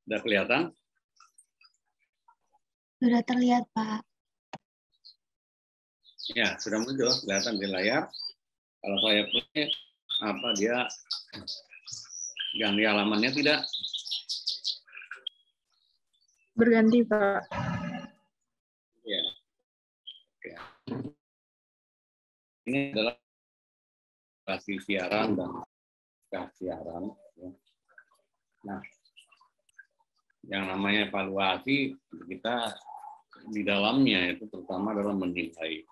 Sudah kelihatan? Sudah terlihat, Pak. Ya, sudah muncul, kelihatan di layar. Kalau saya play, apa dia ganti halamannya tidak? Berganti, Pak. Ya. Ya. Ini adalah kasih siaran dan siaran. Nah, yang namanya evaluasi kita di dalamnya itu terutama adalah menilai.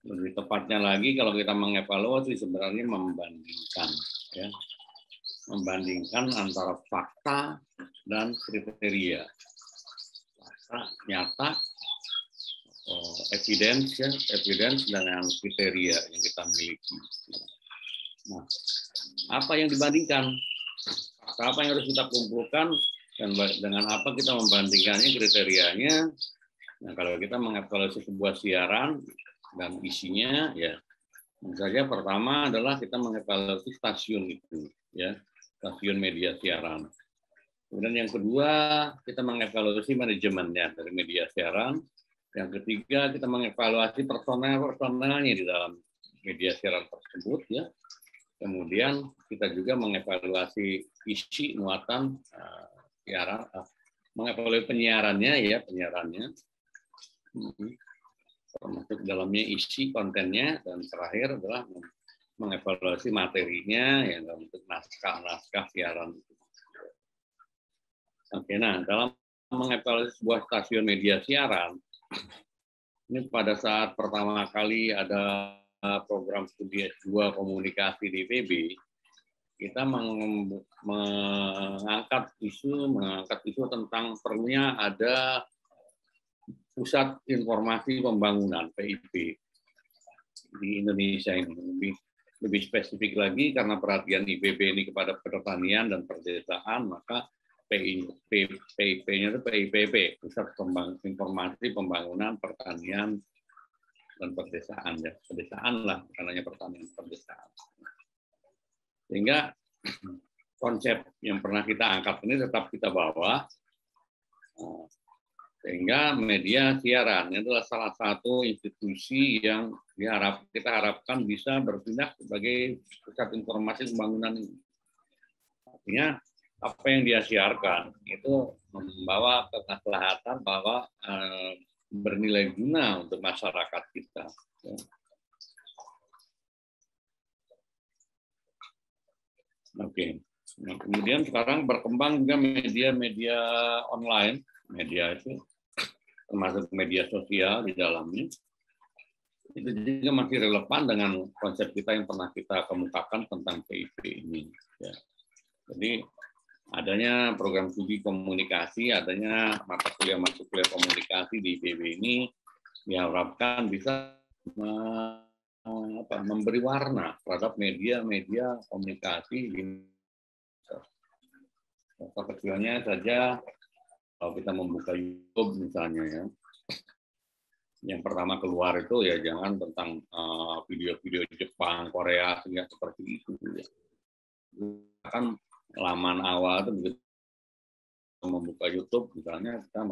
Lebih tepatnya lagi kalau kita mengevaluasi sebenarnya membandingkan, ya, membandingkan antara fakta dan kriteria, fakta nyata, evidence, ya, evidence dan yang kriteria yang kita miliki. Nah, apa yang dibandingkan? Apa yang harus kita kumpulkan dan dengan apa kita membandingkannya kriterianya? Nah, kalau kita mengevaluasi sebuah siaran dan isinya, ya, misalnya pertama adalah kita mengevaluasi stasiun itu, ya, stasiun media siaran. Kemudian yang kedua kita mengevaluasi manajemennya dari media siaran. Yang ketiga kita mengevaluasi personelnya di dalam media siaran tersebut, ya. Kemudian kita juga mengevaluasi isi muatan siaran, mengevaluasi penyiarannya, ya, penyiarannya. Termasuk dalamnya isi kontennya, dan terakhir adalah mengevaluasi materinya yang untuk naskah siaran. Oke, nah dalam mengevaluasi sebuah stasiun media siaran, ini pada saat pertama kali ada program studi S2 komunikasi di IPB, kita mengangkat isu tentang perlunya ada Pusat Informasi Pembangunan (PIP) di Indonesia ini. Lebih spesifik lagi karena perhatian IPB ini kepada pertanian dan perdesaan, maka PIP-nya itu PIPP, Pusat Informasi Pembangunan Pertanian dan Perdesaan, ya, pedesaan lah, karena pertanian perdesaan. Sehingga konsep yang pernah kita angkat ini tetap kita bawa. Sehingga media siaran itu adalah salah satu institusi yang kita harapkan bisa bertindak sebagai pusat informasi pembangunan ini. Artinya apa yang dia siarkan itu membawa kemaslahatan bahwa bernilai guna untuk masyarakat kita. Oke. Nah, kemudian sekarang berkembang juga media-media online, media itu termasuk media sosial di dalamnya, itu juga masih relevan dengan konsep kita yang pernah kita kemukakan tentang PIP ini. Ya. Jadi adanya program studi komunikasi, adanya mata kuliah komunikasi di IPB ini diharapkan bisa memberi warna terhadap media-media komunikasi. Contoh kecilnya saja, kalau kita membuka YouTube misalnya, ya, yang pertama keluar itu ya jangan tentang video-video Jepang, Korea, sehingga seperti itu. Ya. Kan laman awal itu begitu membuka YouTube misalnya kita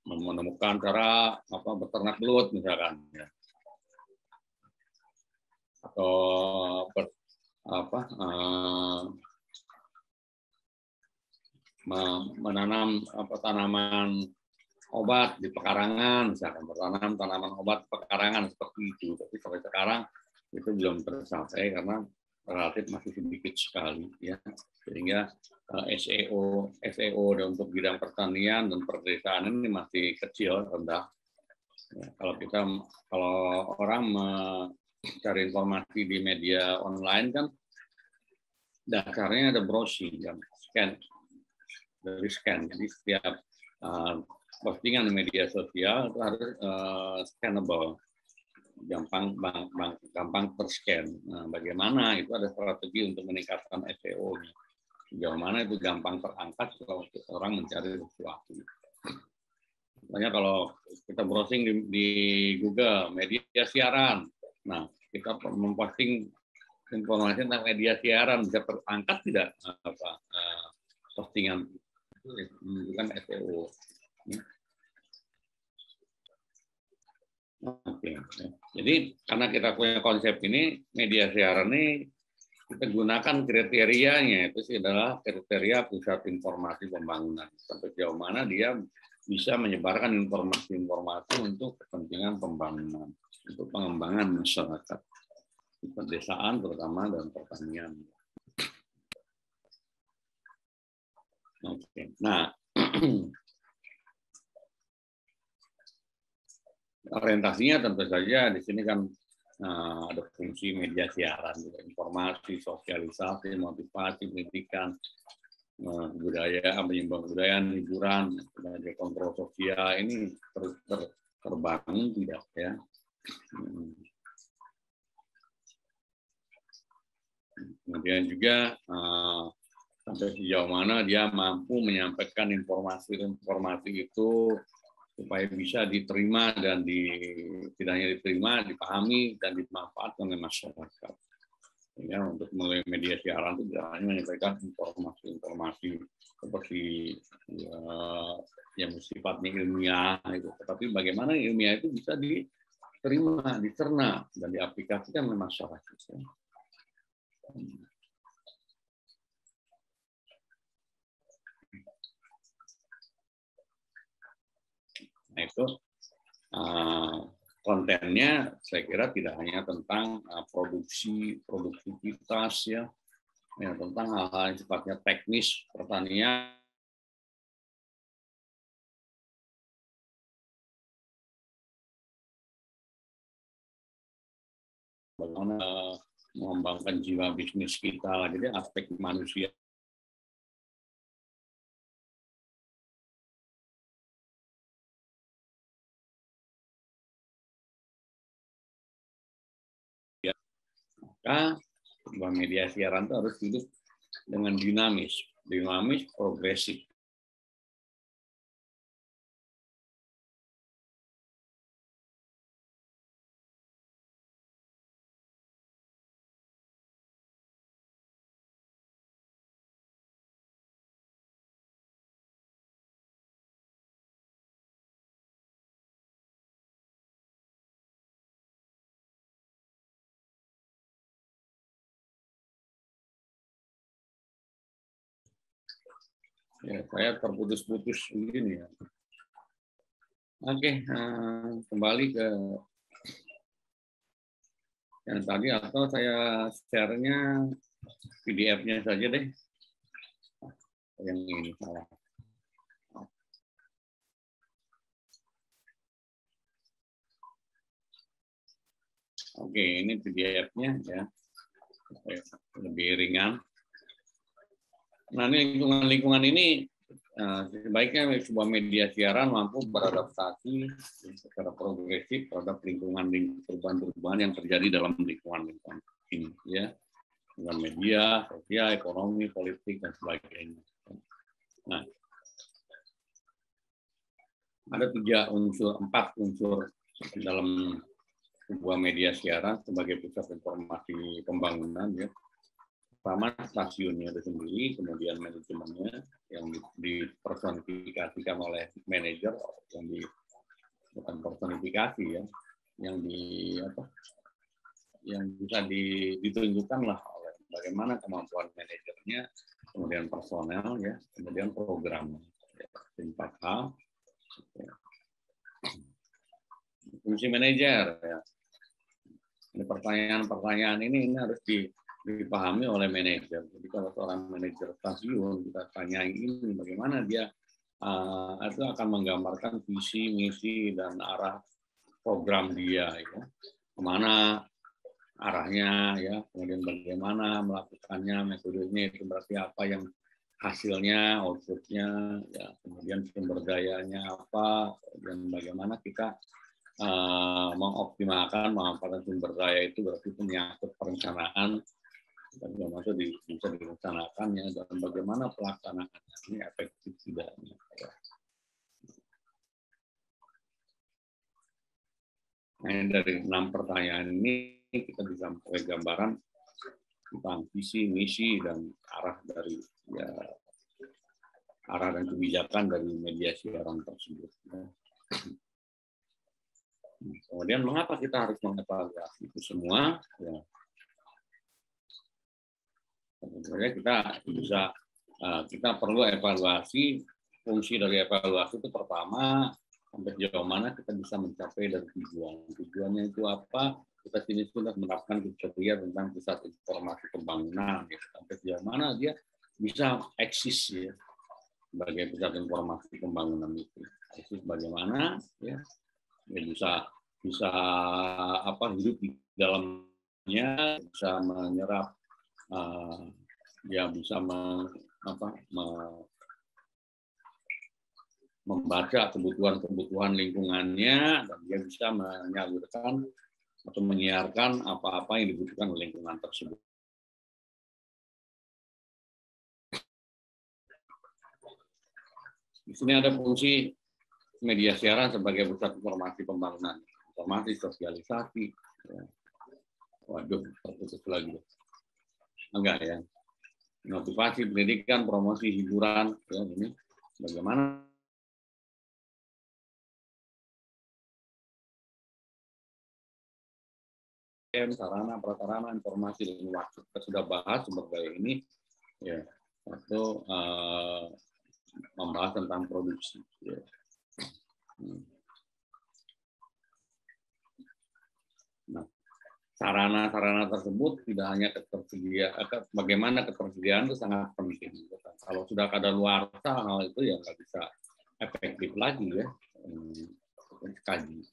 menemukan cara beternak belut misalkan, ya. Atau menanam tanaman obat di pekarangan, misalkan bertanam tanaman obat pekarangan seperti itu. Tapi sampai sekarang itu belum tercapai karena relatif masih sedikit sekali, ya. Sehingga SEO untuk bidang pertanian dan perdesaan ini masih kecil, rendah. Ya, kalau orang mencari informasi di media online kan dasarnya ada browsing, kan, dari scan. Jadi setiap postingan di media sosial itu harus scannable, gampang terscan. Nah, bagaimana itu ada strategi untuk meningkatkan SEO-nya. Sejauh mana itu gampang terangkat kalau orang mencari sesuatu. Misalnya kalau kita browsing di Google media siaran, nah kita memposting informasi tentang media siaran bisa terangkat tidak postingan menunjukkan SEO. Oke. Jadi karena kita punya konsep ini, media siaran ini kita gunakan kriterianya, itu sih adalah kriteria pusat informasi pembangunan. Sampai sejauh mana dia bisa menyebarkan informasi-informasi untuk kepentingan pembangunan, untuk pengembangan masyarakat, di pedesaan terutama dan pertanian. Oke. Nah, orientasinya tentu saja di sini kan ada fungsi media siaran, informasi, sosialisasi, motivasi, pendidikan, budaya, menyumbang budaya, hiburan, sebagai kontrol sosial ini terbangun tidak ya. Kemudian juga sampai sejauh mana dia mampu menyampaikan informasi-informasi itu supaya bisa diterima dan tidak hanya diterima, dipahami dan dimanfaatkan oleh masyarakat. Ya, untuk melalui media siaran itu tidak hanya menyampaikan informasi-informasi seperti yang sifatnya ilmiah, itu, tetapi bagaimana ilmiah itu bisa diterima, dicerna dan diaplikasikan oleh masyarakat. Nah itu kontennya saya kira tidak hanya tentang produktivitas ya, tentang hal-hal yang sifatnya teknis pertanian, bagaimana mengembangkan jiwa bisnis kita, jadi aspek manusia. Maka sebuah media siaran itu harus hidup dengan dinamis, progresif. Ya, saya terputus-putus begini ya. Oke, kembali ke yang tadi, atau saya share-nya PDF-nya saja deh. Yang ini salah. Oke, ini PDF-nya ya. Lebih ringan. Nah, ini lingkungan ini sebaiknya sebuah media siaran mampu beradaptasi secara progresif terhadap perubahan-perubahan yang terjadi dalam lingkungan ini, ya, dengan media, sosial, ekonomi, politik dan sebagainya. Nah, ada 4 unsur dalam sebuah media siaran sebagai pusat informasi pembangunan, ya. Pertama, stasiunnya itu sendiri, kemudian manajemennya yang dipersonifikasikan oleh manajer, bukan personifikasi ya, yang bisa ditunjukkan lah oleh bagaimana kemampuan manajernya, kemudian personel ya, kemudian program, ya, 4 hal. Ya. Fungsi manajer ya. Ini pertanyaan ini harus dipahami oleh manajer. Jadi kalau seorang manajer stasiun kita tanya ini bagaimana dia itu akan menggambarkan visi, misi dan arah program dia, ya. Kemana arahnya, ya. Kemudian bagaimana melakukannya, metodenya itu berarti apa yang hasilnya, outputnya, ya. Kemudian sumber dayanya apa dan bagaimana kita mengoptimalkan memanfaatkan sumber daya itu, berarti menyangkut perencanaan dan maksud bisa direncanakan ya, dan bagaimana pelaksanaannya ini efektif tidaknya. Nah, dari 6 pertanyaan ini kita bisa memperoleh gambaran tentang visi, misi dan arah dari ya arah dan kebijakan dari media siaran tersebut. Kemudian mengapa kita harus mengevaluasi itu semua? Ya. Sebenarnya kita perlu evaluasi. Fungsi dari evaluasi itu pertama, sampai sejauh mana kita bisa mencapai dari tujuan. Tujuannya itu apa? Kita sini sudah menerapkan kriteria tentang pusat informasi pembangunan. Ya. Sampai sejauh mana dia bisa eksis ya, sebagai pusat informasi pembangunan itu. Eksis bagaimana? Ya, bisa hidup di dalamnya, bisa menyerap, bisa membaca kebutuhan lingkungannya, dan dia bisa menyalurkan atau menyiarkan apa-apa yang dibutuhkan oleh lingkungan tersebut. Di sini ada fungsi media siaran sebagai pusat informasi pembangunan, informasi, sosialisasi. Ya. Waduh, terputus lagi. Enggak ya. Motivasi, pendidikan, promosi, hiburan. Ya, ini bagaimana sarana, prasarana, informasi dan waktu. Kita sudah bahas sumber daya ini, ya, atau membahas tentang produksi. Ya. Nah, sarana-sarana tersebut tidak hanya bagaimana ketersediaan itu sangat penting. Kalau sudah kadaluarsa, hal itu ya nggak bisa efektif lagi ya, kaji.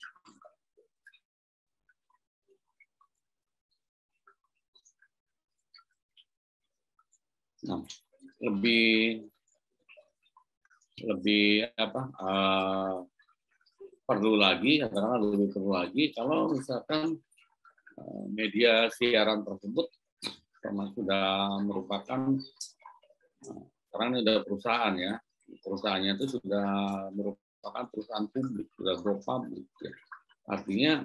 Nah, lebih perlu lagi, katakanlah lebih perlu lagi kalau misalkan media siaran tersebut sudah merupakan, karena ada perusahaan ya, perusahaannya itu sudah merupakan perusahaan publik, sudah go public. Ya. Artinya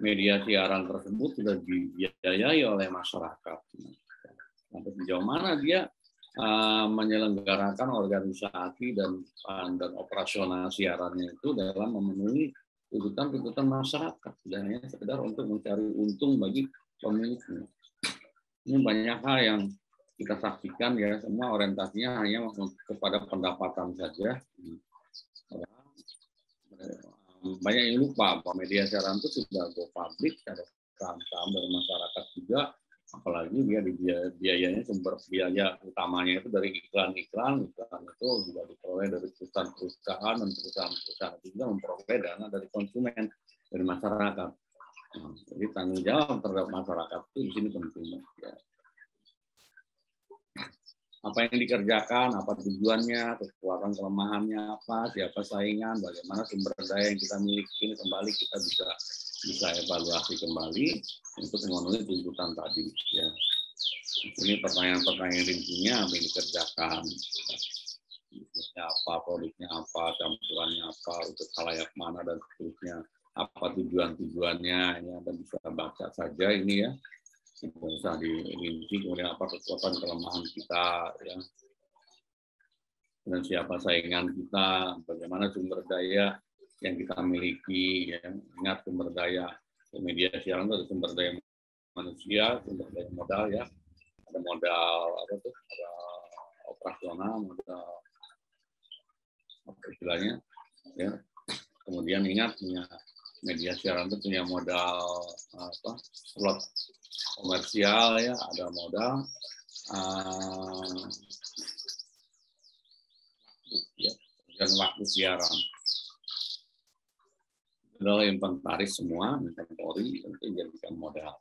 media siaran tersebut sudah dibiayai oleh masyarakat. Sampai sejauh mana dia menyelenggarakan organisasi dan operasional siarannya itu dalam memenuhi tuntutan masyarakat, dan hanya sekedar untuk mencari untung bagi pemiliknya. Ini banyak hal yang kita saksikan ya, semua orientasinya hanya kepada pendapatan saja. Banyak yang lupa bahwa media siaran itu sudah go public, ada saham-saham dari masyarakat juga, apalagi dia biayanya, sumber biaya utamanya itu dari iklan itu juga diperoleh dari perusahaan-perusahaan, dan perusahaan-perusahaan juga memperoleh dana dari konsumen, dari masyarakat. Jadi tanggung jawab terhadap masyarakat itu di sini penting. Ya. Apa yang dikerjakan, apa tujuannya, kekuatan kelemahannya apa, siapa saingan, bagaimana sumber daya yang kita miliki, ini kembali kita bisa evaluasi kembali untuk memenuhi tuntutan tadi. Ya. Ini pertanyaan-pertanyaan rincinya apa yang dikerjakan, bisnisnya apa, produknya apa, campurannya apa, untuk khalayak mana dan seterusnya, apa tujuannya, ini Anda bisa baca saja ini ya. Tidak usah dirinci, kemudian apa kekuatan kelemahan kita, ya, dan siapa saingan kita, bagaimana sumber daya yang kita miliki, ya. Ingat sumber daya media siaran itu ada sumber daya manusia, sumber daya modal ya, ada modal ada operasional, modal apa istilahnya, ya. Kemudian ingat media siaran itu punya modal slot komersial ya, ada modal dan waktu siaran. Adalah inventaris semua, inventory itu dijadikan modal.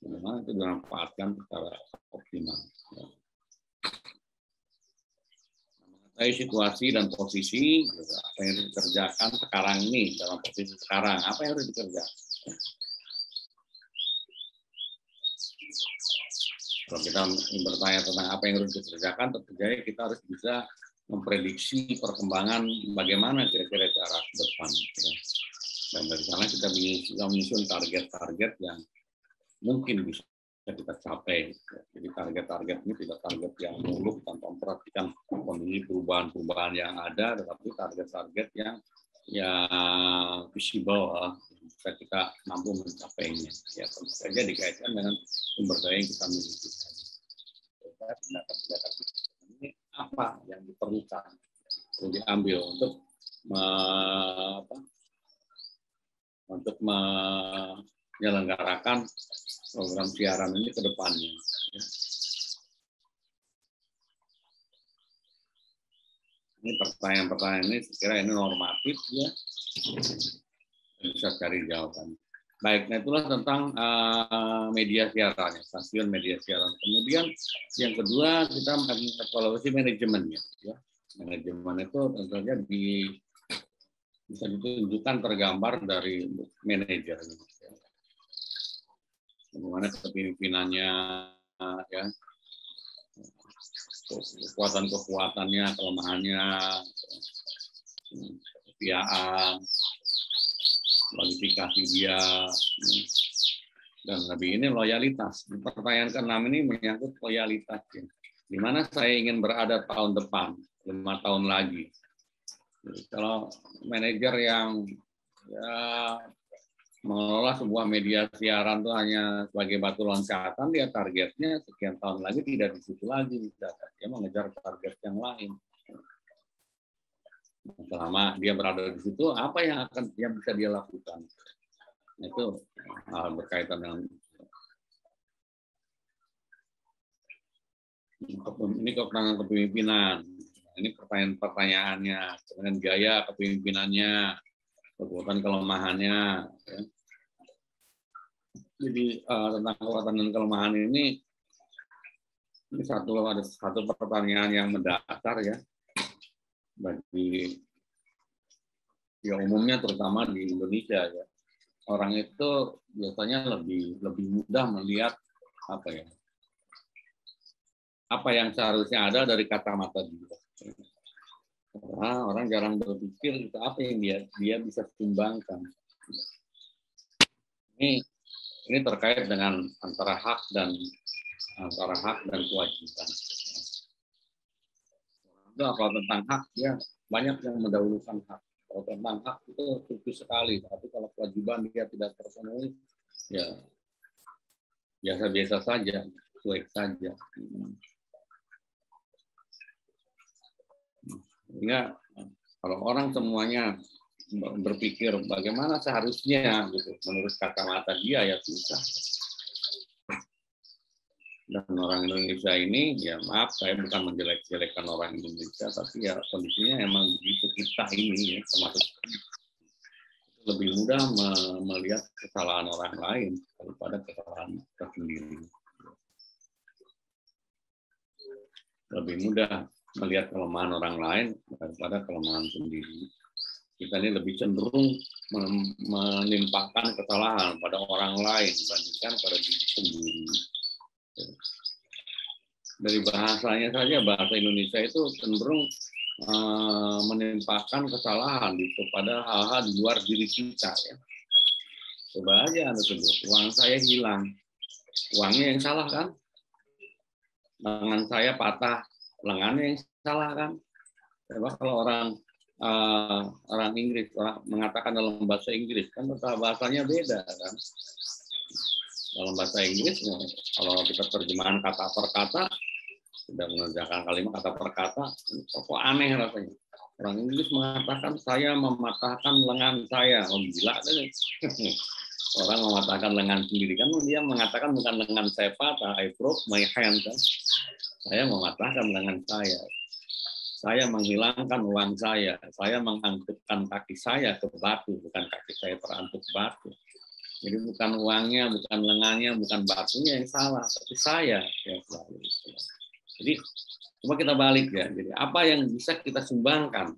Bagaimana itu dimanfaatkan secara optimal. Ya. Mengenai situasi dan posisi, apa yang harus dikerjakan sekarang ini, dalam posisi sekarang, apa yang harus dikerjakan? Kalau kita bertanya tentang apa yang harus dikerjakan, tentu saja kita harus bisa memprediksi perkembangan bagaimana kira-kira cara ke depan. Ya. Dan dari sana kita bisa menyusun target-target yang mungkin bisa bisa kita capai. Jadi target-target ini tidak target yang muluk tanpa memperhatikan kondisi perubahan-perubahan yang ada, tetapi target-target yang visible, bisa kita mampu mencapainya. Ya, tentu saja dikaitkan dengan sumber daya yang kita miliki. Tindakan-tindakan ini apa yang diperlukan untuk diambil untuk menyelenggarakan program siaran ini ke depannya. Ini pertanyaan-pertanyaan ini sekira ini normatif ya, bisa cari jawaban. Baik, nah itulah tentang media siaran, stasiun media siaran. Kemudian yang kedua kita evaluasi manajemennya. Ya. Manajemen itu tentu saja bisa ditunjukkan tergambar dari manajer. Bagaimana kepemimpinannya, ya, kekuatan-kekuatannya, kelemahannya, kesetiaan, kualifikasi dia, dan lebih ini loyalitas. Pertanyaan ke-6 ini menyangkut loyalitas. Ya. Di mana saya ingin berada tahun depan, 5 tahun lagi. Jadi, kalau manajer yang mengelola sebuah media siaran itu hanya sebagai batu loncatan, dia targetnya sekian tahun lagi tidak di situ lagi, dia mengejar target yang lain. Selama dia berada di situ, apa yang bisa dia lakukan? Itu hal berkaitan dengan ini kepemimpinan. Ini pertanyaannya, dengan gaya kepemimpinannya, kekuatan kelemahannya. Ya. Jadi tentang kekuatan dan kelemahan ini ada satu pertanyaan yang mendasar ya bagi umumnya, terutama di Indonesia ya. Orang itu biasanya lebih mudah melihat apa yang seharusnya ada dari kacamata dia. Karena orang jarang berpikir apa yang dia bisa sumbangkan. Ini terkait dengan antara hak dan kewajiban. Itu apa tentang hak ya, banyak yang mendahulukan hak. Kalau tentang hak itu tipis sekali, tapi kalau kewajiban dia tidak terpenuhi, ya biasa-biasa saja, cuek saja. Sehingga kalau orang semuanya berpikir bagaimana seharusnya gitu, menurut kacamata dia ya susah. Dan orang Indonesia ini, ya maaf, saya bukan menjelek-jelekkan orang Indonesia, tapi ya kondisinya emang begitu kita ini, ya, termasuk lebih mudah melihat kesalahan orang lain daripada kesalahan kita sendiri. Lebih mudah melihat kelemahan orang lain daripada kelemahan sendiri. Kita ini lebih cenderung menimpakan kesalahan pada orang lain dibandingkan pada diri sendiri. Dari bahasanya saja, bahasa Indonesia itu cenderung menimpakan kesalahan kepada hal-hal di luar diri kita. Ya. Coba aja Anda sebut, uang saya hilang. Uangnya yang salah kan? Lengan saya patah, lengannya yang salah kan? Coba kalau orang Inggris mengatakan dalam bahasa Inggris, kan bahasanya beda kan? Dalam bahasa Inggris, kalau kita terjemahan kata per kata, sudah mengerjakan kalimat kata per kata, kok aneh rasanya. Orang Inggris mengatakan, saya mematahkan lengan saya. Oh, gila kan? Orang mematahkan lengan sendiri. Kan dia mengatakan bukan lengan saya patah, I broke my hand. Kan? Saya mematahkan lengan saya. Saya menghilangkan uang saya. Saya mengangkutkan kaki saya ke batu, bukan kaki saya terantuk batu. Jadi bukan uangnya, bukan lengannya, bukan batunya yang salah, tapi saya yang selalu. Jadi coba kita balik ya. Jadi apa yang bisa kita sumbangkan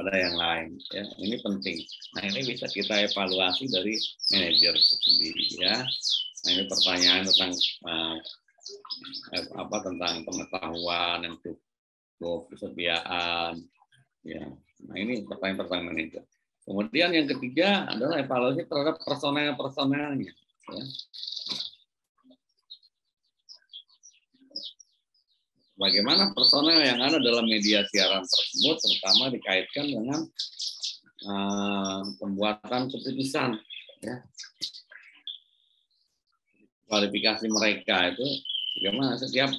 pada yang lain? Ya, ini penting. Nah ini bisa kita evaluasi dari manajer sendiri ya. Nah ini pertanyaan tentang tentang pengetahuan yang cukup, kesetiaan. Ya, nah ini pertanyaan manajer. Kemudian yang ketiga adalah evaluasi terhadap personel-personelnya. Ya. Bagaimana personel yang ada dalam media siaran tersebut, terutama dikaitkan dengan pembuatan keputusan. Ya. Kualifikasi mereka itu bagaimana setiap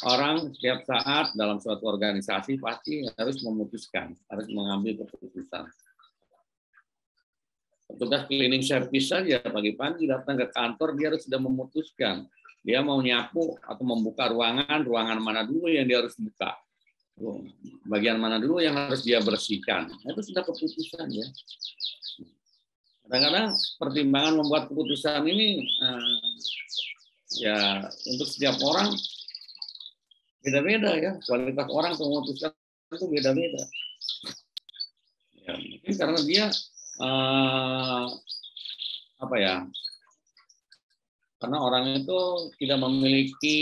orang setiap saat dalam suatu organisasi pasti harus memutuskan, harus mengambil keputusan. Petugas cleaning service saja pagi-pagi datang ke kantor dia harus sudah memutuskan dia mau nyapu atau membuka ruangan mana dulu yang dia harus buka, bagian mana dulu yang harus dia bersihkan. Itu sudah keputusan ya. Kadang-kadang pertimbangan membuat keputusan ini ya untuk setiap orang beda-beda ya, kualitas orang memutuskan itu beda-beda. Ya, mungkin karena dia apa ya? Karena orang itu tidak memiliki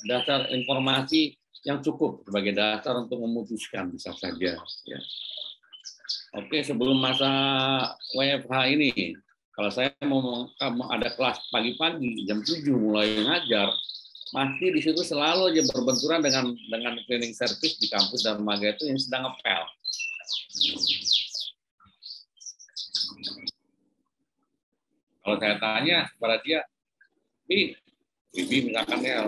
dasar informasi yang cukup sebagai dasar untuk memutuskan, bisa saja. Ya. Oke, sebelum masa WFH ini, kalau saya mau ada kelas pagi-pagi jam 7 mulai ngajar, pasti di situ selalu aja berbenturan dengan cleaning service di kampus dan lembaga itu yang sedang ngepel. Kalau saya tanya kepada dia, Bibi misalkan ya,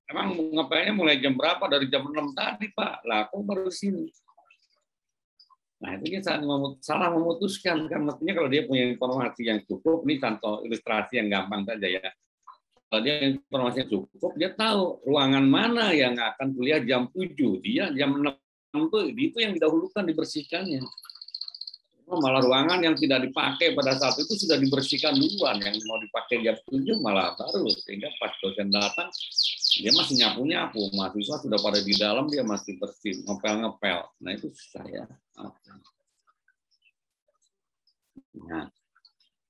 emang ngepelnya mulai jam berapa? Dari jam 6 tadi, Pak. Lah, kok baru di sini? Nah, itu dia salah memutuskan. Kan maksudnya kalau dia punya informasi yang cukup, ini contoh ilustrasi yang gampang saja ya. Kalau dia informasi yang cukup, dia tahu ruangan mana yang akan kuliah jam 7. Dia jam 6 itu yang didahulukan dibersihkannya. Malah ruangan yang tidak dipakai pada saat itu sudah dibersihkan duluan, yang mau dipakai jam 7 malah baru, sehingga pas dosen datang dia masih nyapu-nyapu, mahasiswa sudah pada di dalam, dia masih bersih, ngepel-ngepel. Nah itu saya.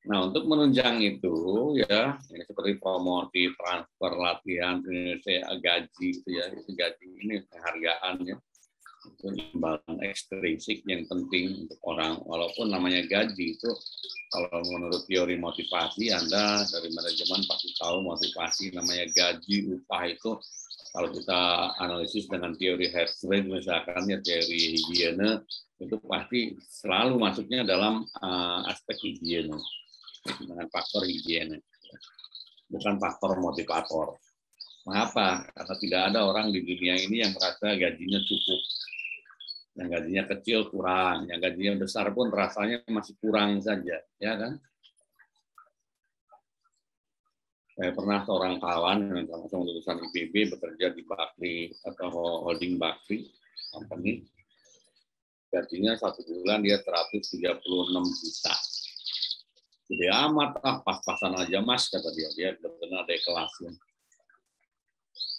Nah untuk menunjang itu ya, ini seperti promosi, transfer, latihan, gaji itu ya, itu gaji ini penghargaan ya. Itu imbalan ekstrinsik yang penting untuk orang, walaupun namanya gaji itu kalau menurut teori motivasi Anda dari manajemen pasti tahu motivasi namanya gaji upah itu kalau kita analisis dengan teori Hertzberg misalkan ya teori higiene itu pasti selalu masuknya dalam aspek higiene dengan faktor higiene bukan faktor motivator. Mengapa? Karena tidak ada orang di dunia ini yang merasa gajinya cukup. Yang gajinya kecil kurang, yang gajinya besar pun rasanya masih kurang saja, ya kan? Saya pernah seorang kawan yang sama-sama lulusan IPB bekerja di Bakri atau holding Bakri company, gajinya 1 bulan dia 136 juta. Gede amat, pas-pasan aja mas kata dia benar-benar ada kelasnya.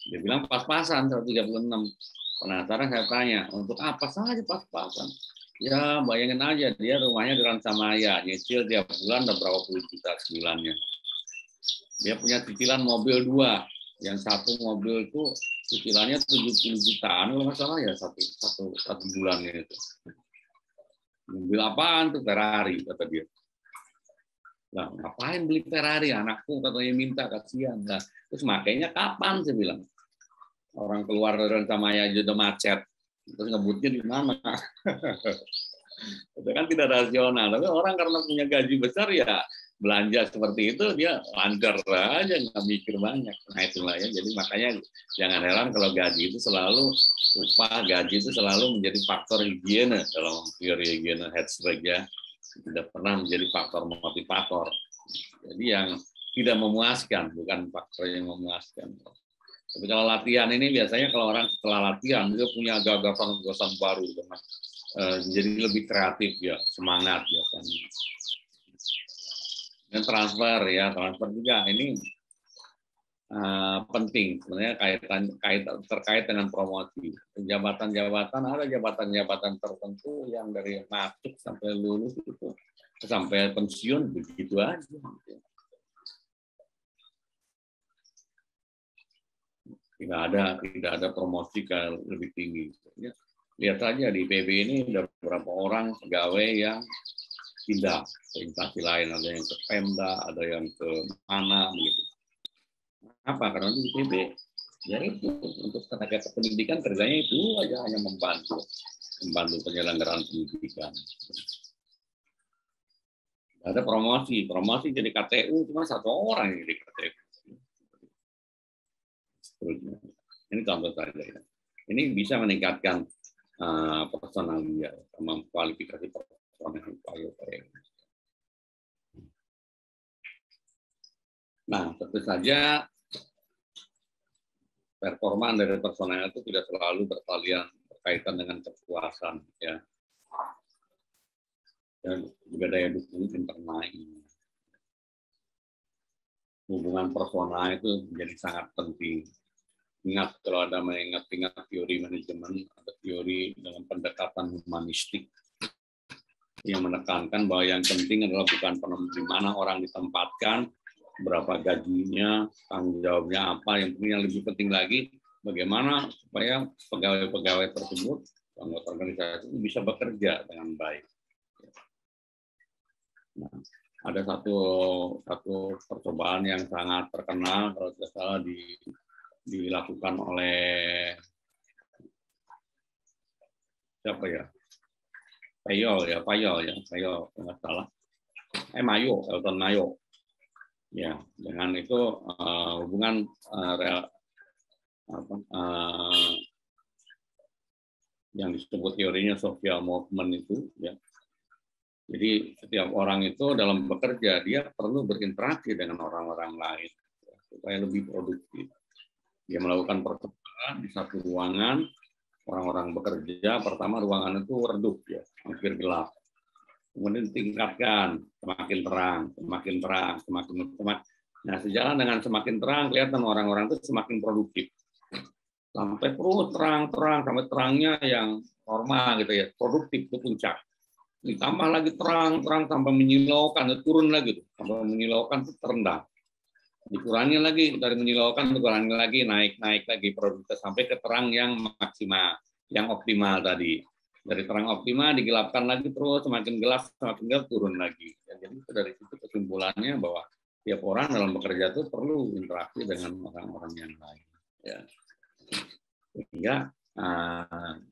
Dia bilang pas-pasan 136. Penasaran saya tanya, untuk apa saja pas-pasan? Ya bayangin aja, dia rumahnya di Ransamaya, nyicil tiap bulan udah berapa puluh juta cicilannya. Dia punya cicilan mobil 2, yang satu mobil itu cicilannya 70 jutaan, kalau nggak salah ya satu bulannya itu. Mobil apaan tuh? Ferrari, kata dia. Nah, ngapain beli Ferrari? Anakku katanya minta, kasihan. Nah, terus makainya kapan? Saya bilang. Orang keluar dari Ransamaya aja udah macet, terus ngebutnya di mana? Itu kan tidak rasional. Tapi orang karena punya gaji besar ya belanja seperti itu dia lancar aja, nggak mikir banyak. Nah itulah ya. Jadi makanya jangan heran kalau gaji itu selalu gaji itu selalu menjadi faktor higiene dalam teori higiene Hertzberg ya. Tidak pernah menjadi faktor motivator. Jadi yang tidak memuaskan, bukan faktor yang memuaskan. Tapi kalau latihan ini biasanya kalau orang setelah latihan dia punya gagasan baru dengan jadi lebih kreatif ya, semangat ya kan. Dan transfer juga ini penting sebenarnya terkait dengan promosi. Jabatan-jabatan ada jabatan-jabatan tertentu yang dari masuk sampai lulus itu sampai pensiun begitu aja. Tidak ada promosi ke lebih tinggi. Lihat saja di PB ini ada beberapa orang pegawai yang pindah ke instansi lain, ada yang ke Pemda, ada yang ke mana begitu. Apa? Karena di PB ya itu untuk tenaga pendidikan kerjanya itu aja, hanya membantu penyelenggaraan pendidikan. Ada promosi jadi KTU cuma satu orang yang jadi KTU. Ini contoh saja ya. Ini bisa meningkatkan personal dia, kualifikasi personal upaya. Nah, tentu saja performa dari personel itu tidak selalu berkaitan dengan kepuasan, ya. Dan juga daya dukung internal ini. Hubungan personal itu menjadi sangat penting. Ingat, kalau ada ingat teori manajemen, ada teori dengan pendekatan humanistik yang menekankan bahwa yang penting adalah bukan di mana orang ditempatkan, berapa gajinya, tanggung jawabnya apa, yang lebih penting lagi bagaimana supaya pegawai-pegawai tersebut, anggota organisasi itu bisa bekerja dengan baik. Nah, ada satu percobaan yang sangat terkenal kalau tidak salah dilakukan oleh siapa ya? Payol nggak salah. Elton Mayo. Ya, dengan itu hubungan yang disebut teorinya social movement itu, ya. Jadi setiap orang itu dalam bekerja dia perlu berinteraksi dengan orang-orang lain ya, supaya lebih produktif. Dia melakukan pertemuan di satu ruangan, orang-orang bekerja. Pertama ruangan itu redup ya, hampir gelap. Kemudian ditingkatkan, semakin terang. Nah, sejalan dengan semakin terang, kelihatan orang-orang itu semakin produktif. Sampai terus terang, sampai terangnya yang normal gitu ya, produktif itu puncak. Ditambah lagi terang sampai menyilaukan, turun lagi tuh, sampai menyilaukan itu terendah. Dikurangi lagi dari menyilaukan, dikurangi lagi, naik lagi produktivitas sampai ke terang yang maksimal, yang optimal tadi. Dari terang optimal digelapkan lagi terus, semakin gelap turun lagi. Ya, jadi dari situ kesimpulannya bahwa tiap orang dalam bekerja itu perlu interaksi dengan orang-orang yang lain. Ya. Sehingga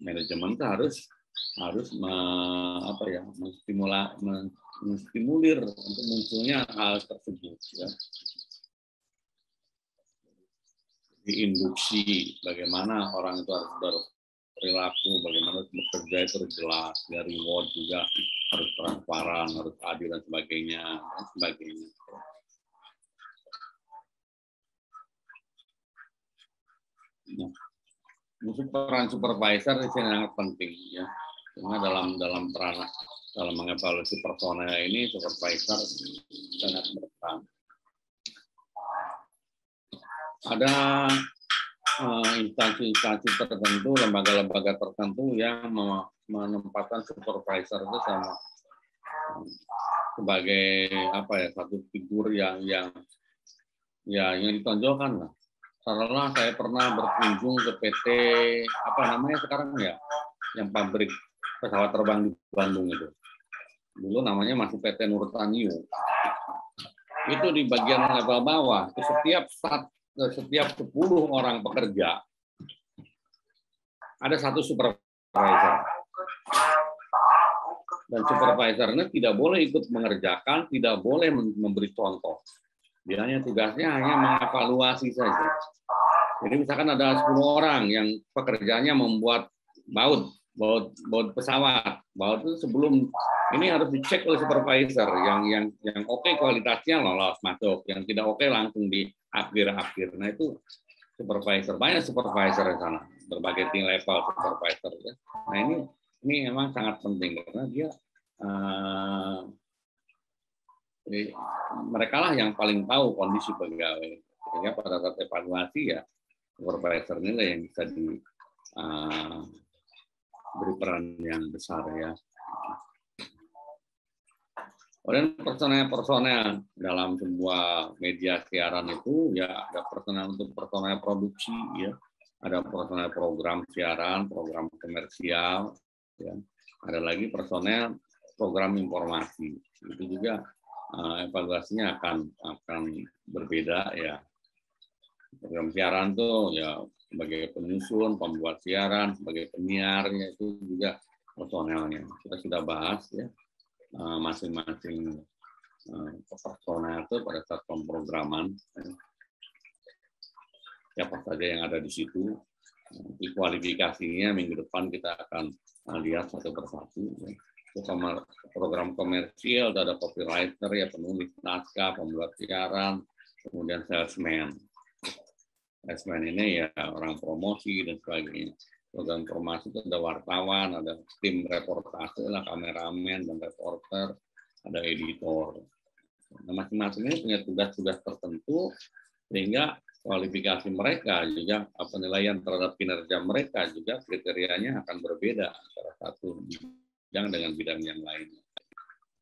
manajemen itu harus menstimulir untuk munculnya hal tersebut, ya. Diinduksi bagaimana orang itu harus berperilaku, bagaimana bekerja itu harus jelas, ya, reward juga harus transparan, harus adil dan sebagainya. Nah, peran supervisor itu sangat penting, ya. Karena dalam mengevaluasi personel ini supervisor sangat berperan. Ada instansi-instansi tertentu, lembaga-lembaga tertentu yang menempatkan supervisor itu sebagai satu figur yang ditonjolkan lah. Karena saya pernah berkunjung ke PT sekarang ya, yang pabrik pesawat terbang di Bandung itu. Dulu namanya masih PT Nurtanio. Itu di bagian level bawah, itu setiap 10 orang pekerja ada satu supervisor. Dan supervisornya tidak boleh ikut mengerjakan, tidak boleh memberi contoh. Dia tugasnya hanya mengevaluasi saja. Jadi misalkan ada 10 orang yang pekerjaannya membuat baut pesawat. Baut itu sebelum ini harus dicek oleh supervisor. Yang oke kualitasnya lolos masuk, yang tidak oke langsung di akhir. Nah itu supervisor, banyak supervisor di sana, berbagai tingkat level supervisor. Ya. Nah ini memang sangat penting karena dia mereka lah yang paling tahu kondisi pegawai. Sehingga pada saat evaluasi ya supervisor ini lah yang bisa beri peran yang besar ya. Kemudian personel dalam sebuah media siaran itu ya ada personel untuk personel produksi ya. ada personel program siaran, program komersial, ya. Ada lagi personel program informasi. Itu juga evaluasinya akan berbeda ya. Program siaran tuh ya sebagai penyusun, pembuat siaran, sebagai penyiarnya itu juga personelnya. Kita sudah bahas ya masing-masing personel itu pada saat pemrograman. Siapa saja yang ada di situ. Nanti kualifikasinya minggu depan kita akan lihat satu persatu. Program komersial ada copywriter ya, penulis naskah, pembuat siaran, kemudian salesman. Salesman ini ya orang promosi dan sebagainya. Program informasi itu ada wartawan, ada tim reportase lah, kameramen dan reporter, ada editor. Nah, masing-masing ini punya tugas-tugas tertentu sehingga kualifikasi mereka juga penilaian terhadap kinerja mereka juga kriterianya akan berbeda antara satu bidang dengan bidang yang lain.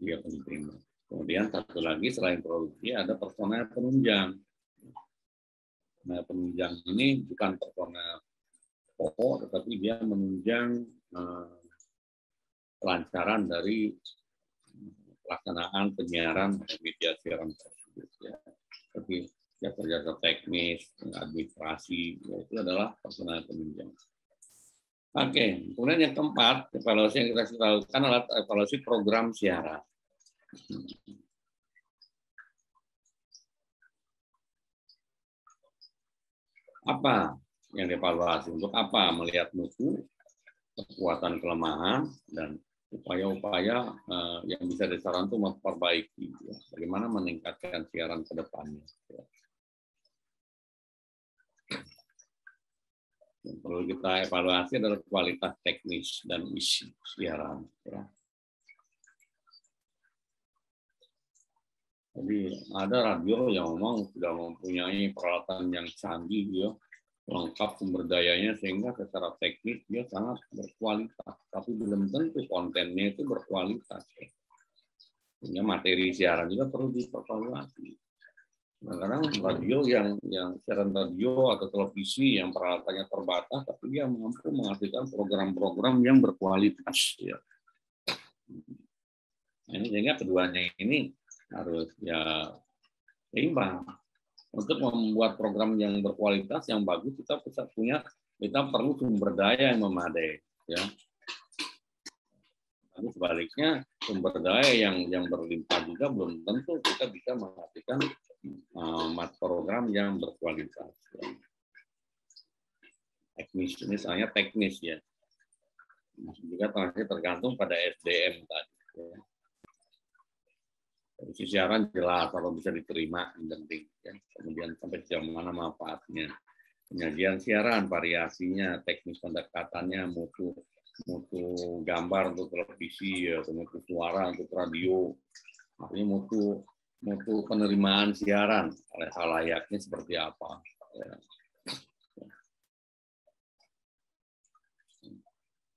Dia penting. Kemudian satu lagi selain produksi ada personel penunjang. Nah, penunjang ini bukan personel pokok, tetapi dia menunjang kelancaran dari pelaksanaan penyiaran media siaran tersebut. Ya. Tapi jasa teknis, administrasi, ya, itu adalah personal penunjang. Oke, kemudian yang keempat, evaluasi yang kita lakukan adalah evaluasi program siaran. Apa yang dievaluasi? Untuk apa? Melihat mutu, kekuatan, kelemahan, dan upaya-upaya yang bisa disarankan untuk memperbaiki. Ya. Bagaimana meningkatkan siaran ke depannya. Ya. Yang perlu kita evaluasi adalah kualitas teknis dan isi siaran. Ya. Jadi ada radio yang memang sudah mempunyai peralatan yang canggih, ya, lengkap sumber dayanya sehingga secara teknis dia sangat berkualitas. Tapi belum tentu kontennya itu berkualitas. Ya. Sehingga materi siaran juga perlu dievaluasi. Kadang radio yang siaran radio atau televisi yang peralatannya terbatas, tapi dia mampu menghasilkan program-program yang berkualitas. Ya. Ini sehingga keduanya ini harus ya seimbang. Untuk membuat program yang berkualitas, yang bagus, kita perlu sumber daya yang memadai. Ya. Tapi sebaliknya sumber daya yang berlimpah juga belum tentu kita bisa menghasilkan program yang berkualitas. Teknis, misalnya teknis ya. Juga tergantung pada SDM tadi. Ya. Siaran jelas kalau bisa diterima penting. Ya. Kemudian sampai sejauh mana manfaatnya. Penyajian siaran, variasinya, teknis pendekatannya, mutu gambar untuk televisi, ya, mutu suara untuk radio, artinya mutu penerimaan siaran oleh halayaknya seperti apa. Ya.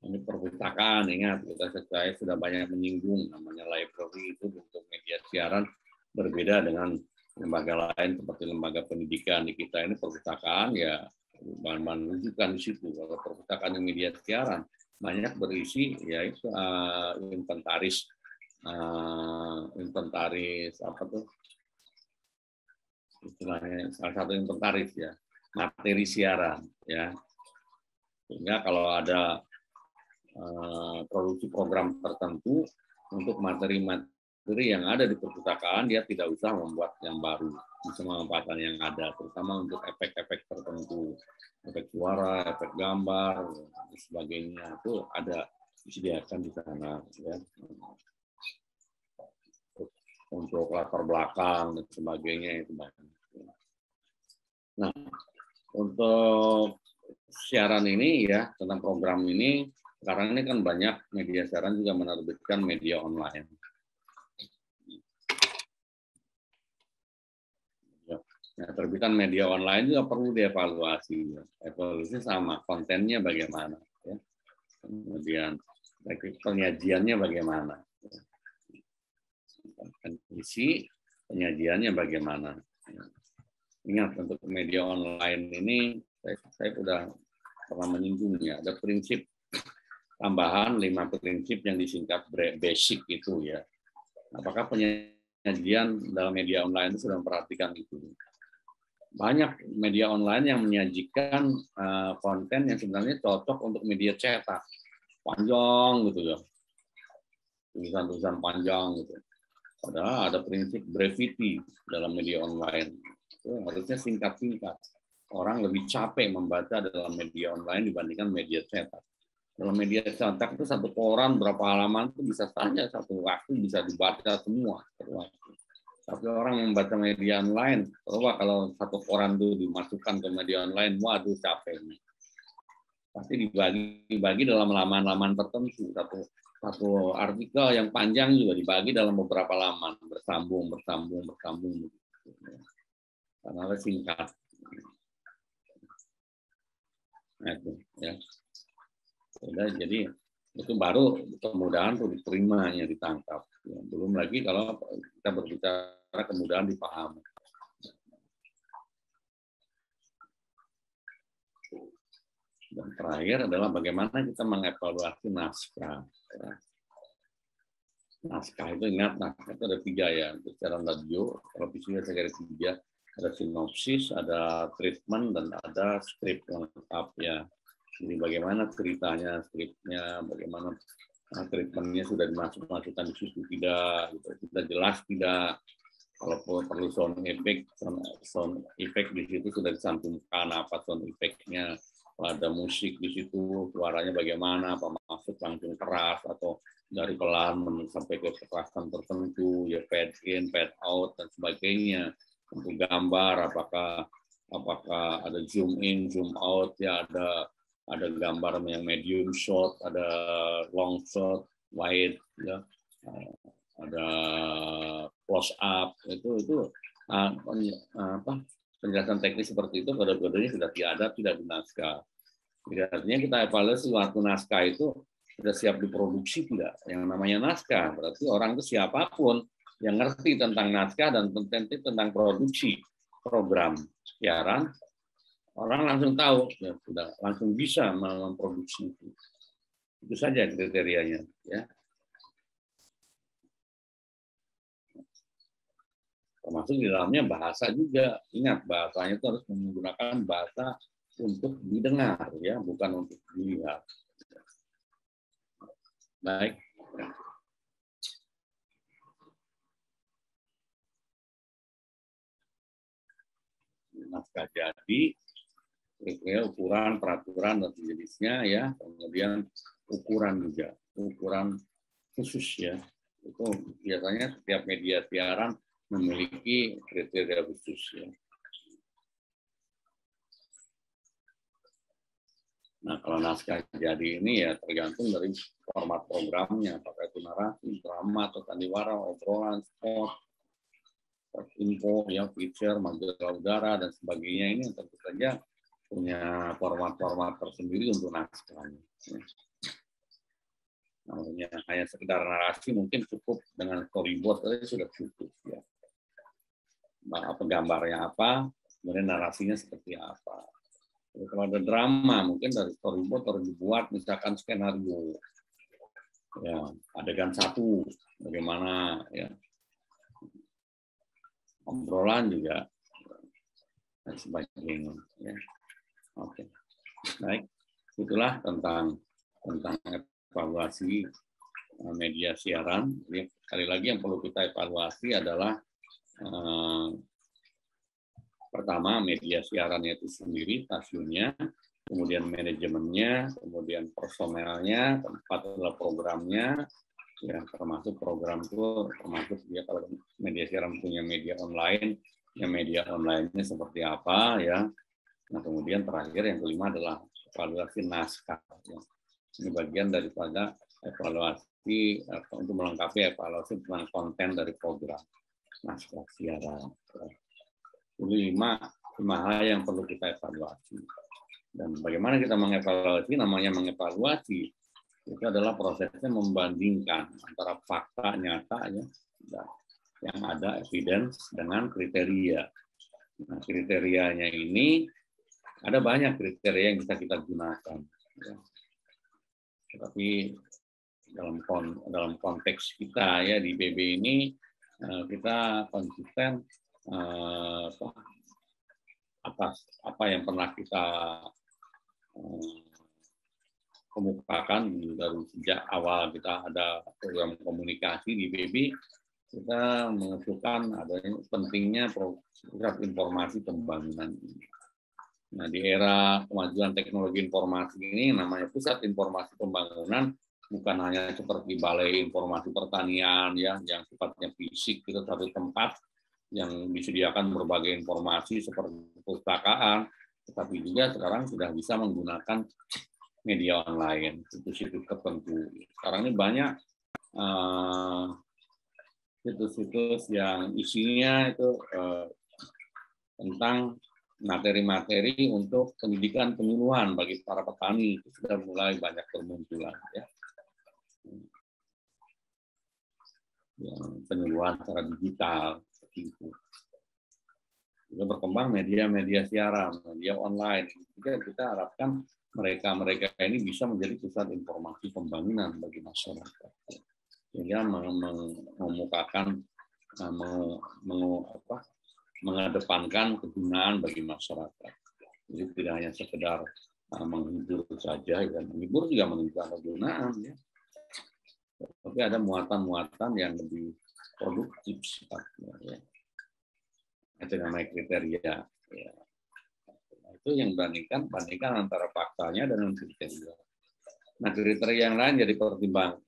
Ini perpustakaan, ingat saya sudah banyak menyinggung namanya library itu untuk media siaran berbeda dengan lembaga lain seperti lembaga pendidikan. Di kita ini perpustakaan ya bahan-bahan rujukan di situ. Kalau perpustakaan yang media siaran banyak berisi yaitu inventaris apa tuh istilahnya, salah satu inventaris ya, materi siaran ya. Sehingga kalau ada produksi program tertentu untuk materi-materi yang ada di perpustakaan, dia tidak usah membuat yang baru, bisa memanfaatkan yang ada, terutama untuk efek-efek tertentu, efek suara, efek gambar, dan sebagainya itu ada disediakan di sana, ya. Untuk latar belakang dan sebagainya itu banyak. Nah, untuk siaran ini ya, tentang program ini, sekarang ini kan banyak media siaran juga menerbitkan media online. Nah, terbitan media online juga perlu dievaluasi. Evaluasi sama kontennya bagaimana, ya. Kemudian penyajiannya bagaimana, isi penyajiannya bagaimana. Ingat untuk media online ini saya sudah pernah menyinggungnya. Ada prinsip tambahan 5 prinsip yang disingkat basic itu ya. Apakah penyajian dalam media online itu sudah memperhatikan itu? Banyak media online yang menyajikan konten yang sebenarnya cocok untuk media cetak, panjang gitu ya, tulisan-tulisan panjang gitu. Padahal ada prinsip brevity dalam media online. Itu harusnya singkat-singkat. Orang lebih capek membaca dalam media online dibandingkan media cetak. Dalam media cetak itu satu koran berapa halaman itu bisa saja satu waktu bisa dibaca semua. Tapi orang membaca media online, coba kalau satu koran itu dimasukkan ke media online, waduh capek. Pasti dibagi dalam laman-laman tertentu. Satu artikel yang panjang juga dibagi dalam beberapa laman, bersambung. Karena singkat. Nah, itu, ya. Jadi itu baru kemudahan untuk diterimanya, ditangkap. Ya, belum lagi kalau kita berbicara kemudahan dipahami. Dan terakhir adalah bagaimana kita mengevaluasi naskah. Ya. Naskah itu ingat, naskah itu ada 3 ya. Untuk siaran radio, televisi saya kira 3. Ada sinopsis, ada treatment, dan ada skrip lengkap ya. Jadi bagaimana ceritanya, skripnya, bagaimana treatmentnya sudah dimasukkan di situ tidak, gitu. Sudah jelas tidak. Kalau perlu sound effect di situ sudah disantumkan apa sound effect-nya. Kalau ada musik di situ, suaranya bagaimana, apa masuk langsung keras atau dari pelan sampai ke kekerasan tertentu, ya fade in, fade out dan sebagainya. Untuk gambar, apakah ada zoom in, zoom out, ya ada gambar yang medium shot, ada long shot, wide, ya, ada close up, itu penjelasan teknis seperti itu kode-kodenya sudah tidak di naskah. Jadi artinya kita evaluasi suatu naskah itu sudah siap diproduksi tidak. Yang namanya naskah berarti orang itu siapapun yang ngerti tentang naskah dan tentang produksi program siaran, orang langsung tahu, ya, sudah langsung bisa memproduksi itu. Itu saja kriterianya, ya. Termasuk di dalamnya bahasa juga. Ingat, bahasanya itu harus menggunakan bahasa untuk didengar, ya, bukan untuk dilihat. Baik. Naskah jadi, ukuran, peraturan, dan sejenisnya, ya. Kemudian ukuran juga, ukuran khusus, ya. Itu biasanya setiap media siaran memiliki kriteria khusus, ya. Nah, kalau naskah jadi ini ya tergantung dari format programnya, apakah itu narasi, drama, atau sandiwara, obrolan, sport, info, ya, feature, majalah udara, dan sebagainya. Ini tentu saja punya format-format tersendiri untuk naskahnya. Namanya hanya sekedar narasi mungkin cukup dengan storyboard saja sudah cukup, ya. Apa gambarnya apa, kemudian narasinya seperti apa. Kalau ada drama mungkin dari storyboard harus dibuat misalkan skenario, ya, adegan 1 bagaimana, ya, obrolan juga dan sebagainya, ya. Oke, baik, itulah tentang evaluasi media siaran. Jadi, sekali lagi yang perlu kita evaluasi adalah pertama media siarannya itu sendiri, stasiunnya, kemudian manajemennya, kemudian personelnya, keempat adalah programnya, ya, termasuk program itu termasuk dia kalau media siaran punya media online, ya media online-nya seperti apa, ya. Nah, kemudian terakhir yang kelima adalah evaluasi naskah, ya. Ini bagian daripada evaluasi untuk melengkapi evaluasi tentang konten dari program naskah siaran. Ini lima hal yang perlu kita evaluasi. Dan bagaimana kita mengevaluasi? Namanya mengevaluasi itu adalah prosesnya membandingkan antara fakta nyata, ya, yang ada evidence dengan kriteria. Nah, kriterianya ini Ada banyak kriteria yang bisa kita gunakan. Ya. Tetapi dalam konteks kita ya di PB ini kita konsisten atas apa yang pernah kita kemukakan dari sejak awal kita ada program komunikasi di PB, kita mengusulkan adanya pentingnya pusat informasi pembangunan ini. Nah, di era kemajuan teknologi informasi ini namanya pusat informasi pembangunan bukan hanya seperti balai informasi pertanian ya yang sifatnya fisik itu satu tempat yang disediakan berbagai informasi seperti perpustakaan, tetapi juga sekarang sudah bisa menggunakan media online, situs-situs tertentu. Sekarang ini banyak situs-situs yang isinya itu tentang materi-materi untuk pendidikan penyuluhan bagi para petani. Itu sudah mulai banyak bermunculan. Ya. Yang penyuluhan secara digital. Seperti itu. Juga berkembang media-media siaran, media online. Juga kita harapkan mereka ini bisa menjadi pusat informasi pembangunan bagi masyarakat, sehingga memukakan, mengedepankan kegunaan bagi masyarakat. Jadi tidak hanya sekedar menghibur saja, dan menghibur juga menunjukkan kegunaan, ya. Tapi ada muatan-muatan yang lebih produktif sifatnya, ya. Itu namanya kriteria. Ya. Itu yang bandingkan antara faktanya dengan kriteria. Nah, kriteria yang lain jadi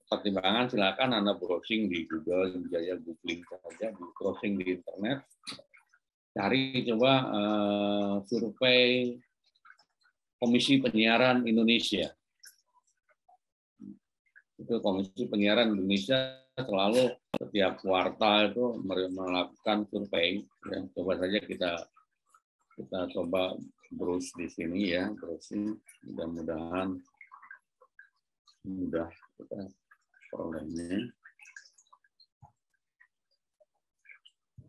pertimbangan silakan Anda browsing di Google, Jaya googling saja, browsing di internet, cari coba survei Komisi Penyiaran Indonesia. Itu Komisi Penyiaran Indonesia selalu setiap kuartal itu melakukan survei. Ya, coba saja kita coba browse di sini ya, browsing, mudah-mudahan mudah kita perolehnya.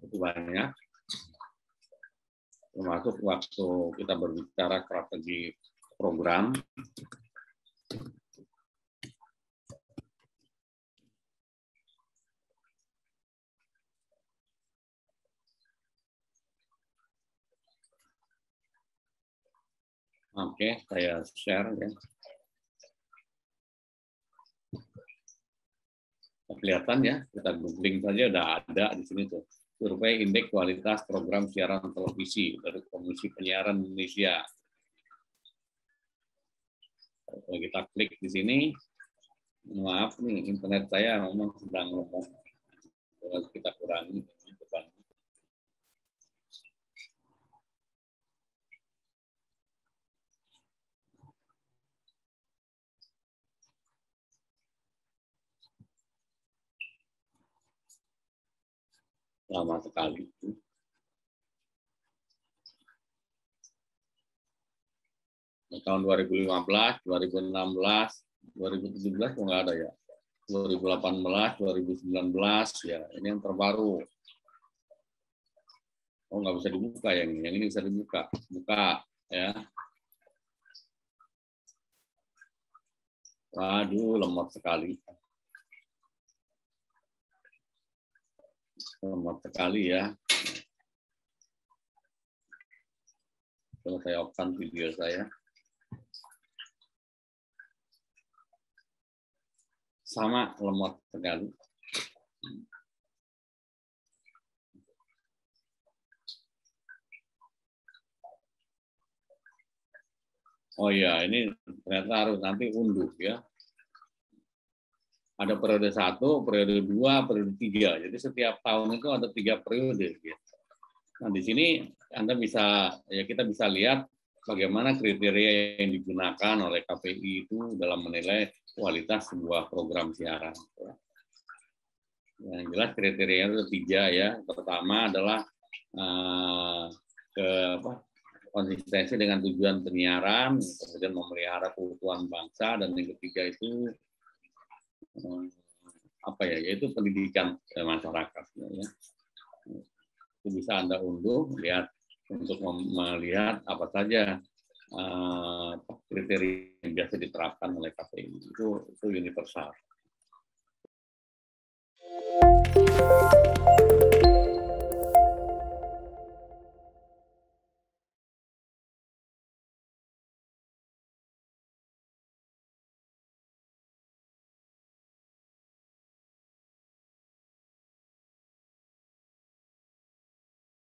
Itu banyak, termasuk waktu kita berbicara strategi program. Oke, saya share ya. Kelihatan ya, kita googling saja udah ada di sini tuh. Survei Indeks Kualitas Program Siaran Televisi dari Komisi Penyiaran Indonesia. Kalau kita klik di sini, maaf nih, internet saya memang sedang ngomong. Kalau kita kurangi. Lama sekali. Tahun 2015, 2016, 2017 kok nggak ada ya. 2018, 2019 ya, ini yang terbaru. Oh, nggak bisa dibuka yang ini bisa dibuka. Buka ya. Waduh, lemot sekali. Lemot sekali ya. Kalau saya open video saya. Sama lemot sekali. Oh iya, ini ternyata harus nanti unduh ya. Ada periode 1, periode 2, periode 3. Jadi setiap tahun itu ada 3 periode. Ya. Nah di sini Anda bisa, ya kita bisa lihat bagaimana kriteria yang digunakan oleh KPI itu dalam menilai kualitas sebuah program siaran. Yang jelas kriteria itu 3 ya. Pertama adalah konsistensi dengan tujuan penyiaran, kemudian memelihara keutuhan bangsa, dan yang ketiga itu yaitu pendidikan masyarakat. Ya. Itu bisa Anda unduh, lihat untuk melihat apa saja kriteria yang biasa diterapkan oleh KPI itu universal.